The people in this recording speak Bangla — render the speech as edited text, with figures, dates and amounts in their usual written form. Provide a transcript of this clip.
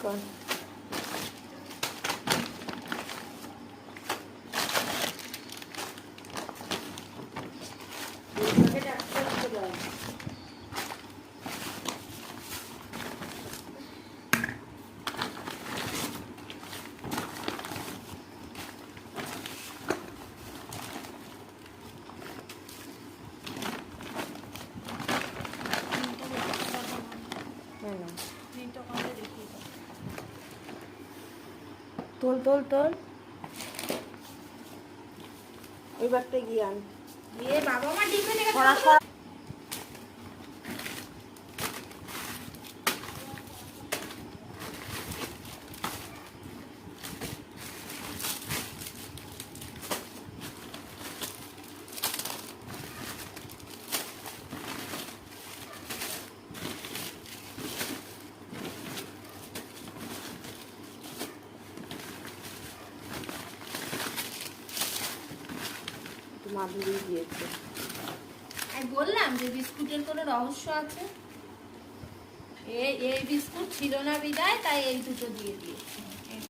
কর। তোল তোল তোল, ওই বারটা গিয়ে আন। বাবা মা ডিপে থেকে মাধুরী দিয়েছে। আমি বললাম যে বিস্কুটের কোনো রহস্য আছে। এই বিস্কুট ছিল না বিদায়, তাই এই দুটো দিয়ে দিয়েছি।